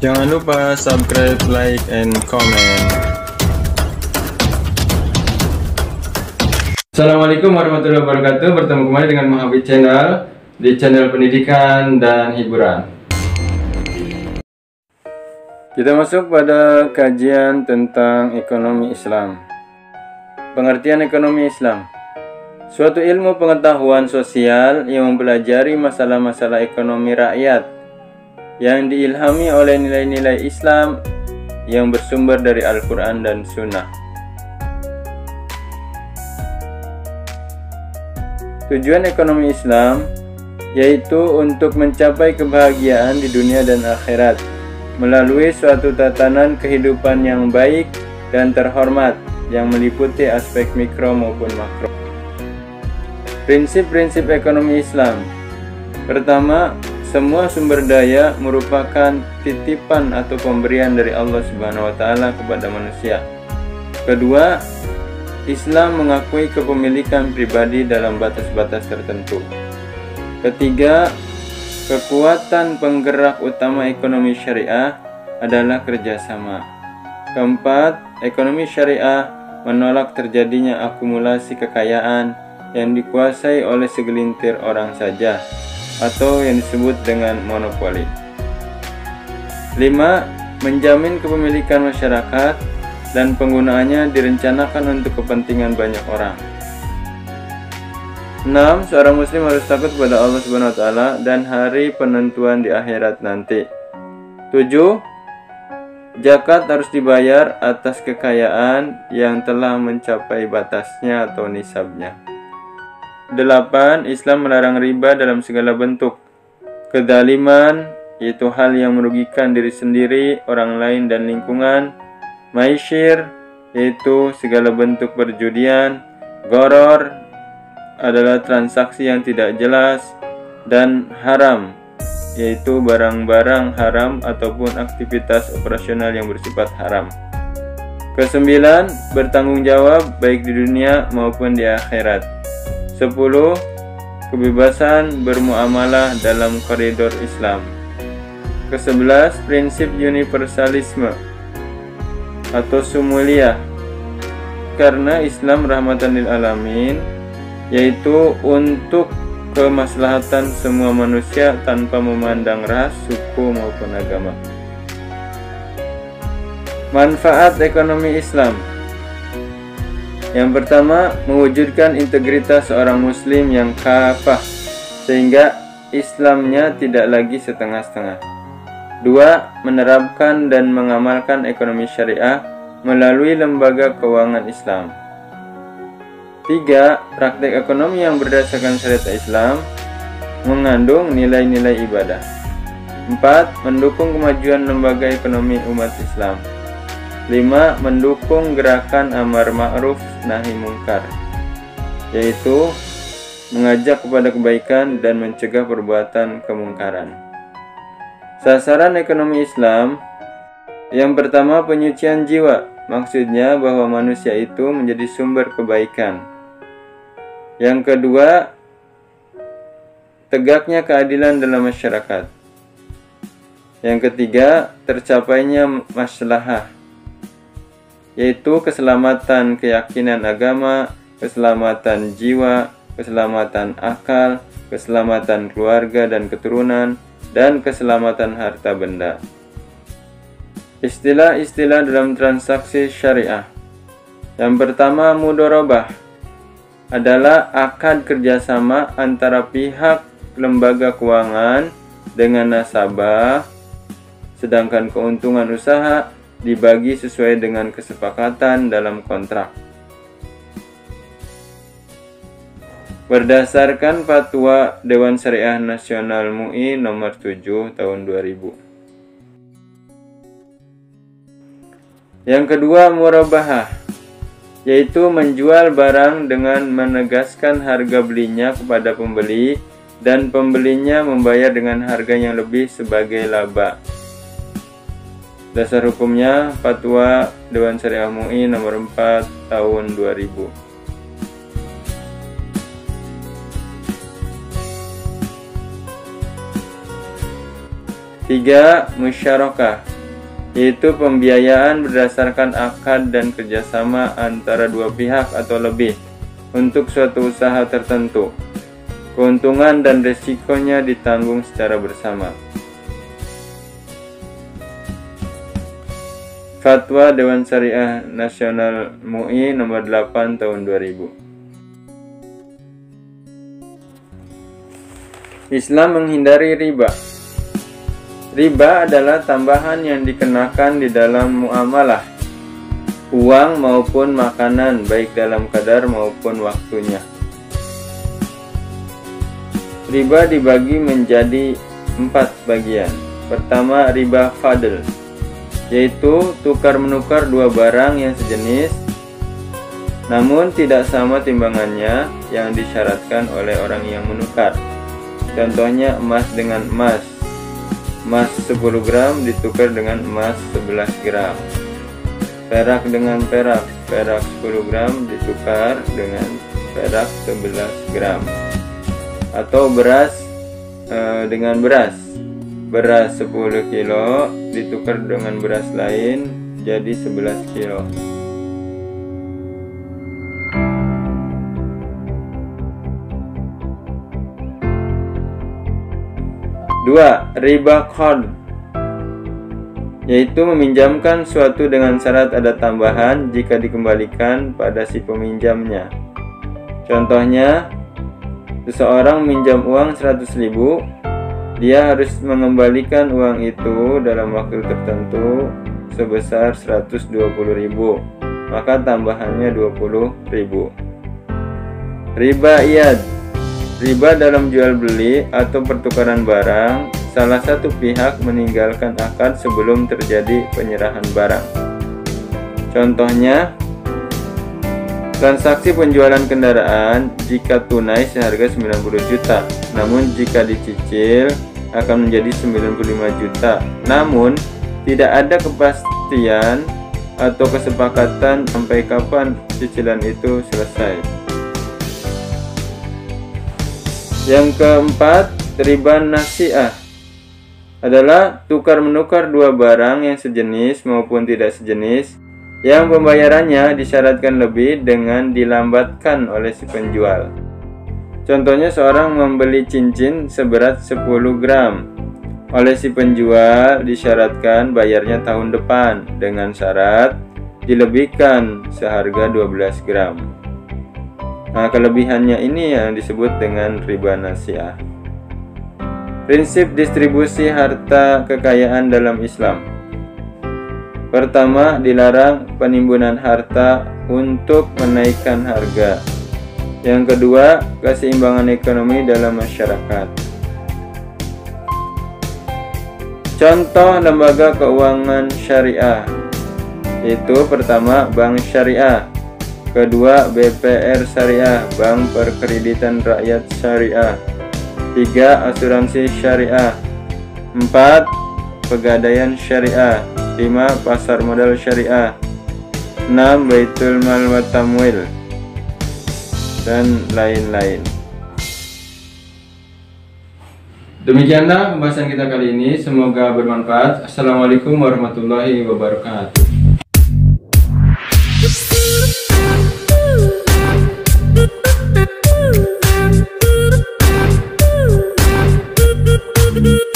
Jangan lupa subscribe, like, and comment. Assalamualaikum warahmatullahi wabarakatuh. Bertemu kembali dengan Mahabit Channel di channel pendidikan dan hiburan. Kita masuk pada kajian tentang ekonomi Islam. Pengertian ekonomi Islam: suatu ilmu pengetahuan sosial yang mempelajari masalah-masalah ekonomi rakyat yang diilhami oleh nilai-nilai Islam yang bersumber dari Al-Quran dan Sunnah. Tujuan ekonomi Islam yaitu untuk mencapai kebahagiaan di dunia dan akhirat melalui suatu tatanan kehidupan yang baik dan terhormat yang meliputi aspek mikro maupun makro. Prinsip-prinsip ekonomi Islam: pertama, semua sumber daya merupakan titipan atau pemberian dari Allah Subhanahu wa Ta'ala kepada manusia. Kedua, Islam mengakui kepemilikan pribadi dalam batas-batas tertentu. Ketiga, kekuatan penggerak utama ekonomi syariah adalah kerjasama. Keempat, ekonomi syariah menolak terjadinya akumulasi kekayaan yang dikuasai oleh segelintir orang saja, atau yang disebut dengan monopoli. 5. Menjamin kepemilikan masyarakat dan penggunaannya direncanakan untuk kepentingan banyak orang. 6. Seorang muslim harus takut kepada Allah Subhanahu wa Ta'ala dan hari penentuan di akhirat nanti. 7. Zakat harus dibayar atas kekayaan yang telah mencapai batasnya atau nisabnya. 8. Islam melarang riba dalam segala bentuk. Kedzaliman, yaitu hal yang merugikan diri sendiri, orang lain, dan lingkungan. Maisir, yaitu segala bentuk perjudian. Gharar adalah transaksi yang tidak jelas. Dan haram, yaitu barang-barang haram ataupun aktivitas operasional yang bersifat haram. 9. Bertanggung jawab baik di dunia maupun di akhirat. 10. Kebebasan bermuamalah dalam koridor Islam. 11. Prinsip universalisme atau sumuliyah, karena Islam rahmatan lil alamin, yaitu untuk kemaslahatan semua manusia tanpa memandang ras, suku maupun agama. Manfaat ekonomi Islam: yang pertama, mewujudkan integritas seorang muslim yang kafah, sehingga Islamnya tidak lagi setengah-setengah. 2. Menerapkan dan mengamalkan ekonomi syariah melalui lembaga keuangan Islam. 3. Praktek ekonomi yang berdasarkan syariat Islam mengandung nilai-nilai ibadah. 4. Mendukung kemajuan lembaga ekonomi umat Islam. 5. Mendukung gerakan amar ma'ruf nahi mungkar, yaitu mengajak kepada kebaikan dan mencegah perbuatan kemungkaran. Sasaran ekonomi Islam: yang pertama, penyucian jiwa, maksudnya bahwa manusia itu menjadi sumber kebaikan. Yang kedua, tegaknya keadilan dalam masyarakat. Yang ketiga, tercapainya maslahah, yaitu keselamatan keyakinan agama, keselamatan jiwa, keselamatan akal, keselamatan keluarga dan keturunan, dan keselamatan harta benda. Istilah-istilah dalam transaksi syariah: yang pertama, mudharabah adalah akad kerjasama antara pihak lembaga keuangan dengan nasabah, sedangkan keuntungan usaha dibagi sesuai dengan kesepakatan dalam kontrak. Berdasarkan Fatwa Dewan Syariah Nasional MUI nomor 7 tahun 2000. Yang kedua, murabahah, yaitu menjual barang dengan menegaskan harga belinya kepada pembeli dan pembelinya membayar dengan harga yang lebih sebagai laba. Dasar hukumnya Fatwa Dewan Syariah MUI nomor 4 tahun 2000. 3. Musyarakah, yaitu pembiayaan berdasarkan akad dan kerjasama antara dua pihak atau lebih untuk suatu usaha tertentu. Keuntungan dan resikonya ditanggung secara bersama. Fatwa Dewan Syariah Nasional MUI nomor 8 tahun 2000. Islam menghindari riba. Riba adalah tambahan yang dikenakan di dalam muamalah uang maupun makanan, baik dalam kadar maupun waktunya. Riba dibagi menjadi 4 bagian. Pertama, riba fadl, yaitu tukar-menukar dua barang yang sejenis namun tidak sama timbangannya yang disyaratkan oleh orang yang menukar. Contohnya emas dengan emas. Emas 10 gram ditukar dengan emas 11 gram. Perak dengan perak. Perak 10 gram ditukar dengan perak 11 gram. Atau beras dengan beras. Beras 10 kilo ditukar dengan beras lain jadi 11 kilo. Dua, riba qard, yaitu meminjamkan suatu dengan syarat ada tambahan jika dikembalikan pada si peminjamnya. Contohnya, seseorang minjam uang 100.000, dia harus mengembalikan uang itu dalam waktu tertentu sebesar 120.000, maka tambahannya 20.000. Riba iyad, riba dalam jual beli atau pertukaran barang, salah satu pihak meninggalkan akad sebelum terjadi penyerahan barang. Contohnya, transaksi penjualan kendaraan jika tunai seharga 90 juta, namun jika dicicil akan menjadi 95 juta. Namun, tidak ada kepastian atau kesepakatan sampai kapan cicilan itu selesai. Yang keempat, riba nasi'ah adalah tukar-menukar dua barang yang sejenis maupun tidak sejenis yang pembayarannya disyaratkan lebih dengan dilambatkan oleh si penjual. Contohnya, seorang membeli cincin seberat 10 gram. Oleh si penjual disyaratkan bayarnya tahun depan dengan syarat dilebihkan seharga 12 gram. Nah, kelebihannya ini yang disebut dengan riba nasi'ah. Prinsip distribusi harta kekayaan dalam Islam. Pertama, dilarang penimbunan harta untuk menaikkan harga. Yang kedua, keseimbangan ekonomi dalam masyarakat. Contoh lembaga keuangan syariah, yaitu pertama, Bank Syariah. Kedua, BPR Syariah, Bank Perkreditan Rakyat Syariah. 3, asuransi syariah. 4, pegadaian syariah. 5, pasar modal syariah. 6, Baitul Mal wa Tamwil, dan lain-lain. Demikianlah pembahasan kita kali ini, semoga bermanfaat. Assalamualaikum warahmatullahi wabarakatuh. Thank you.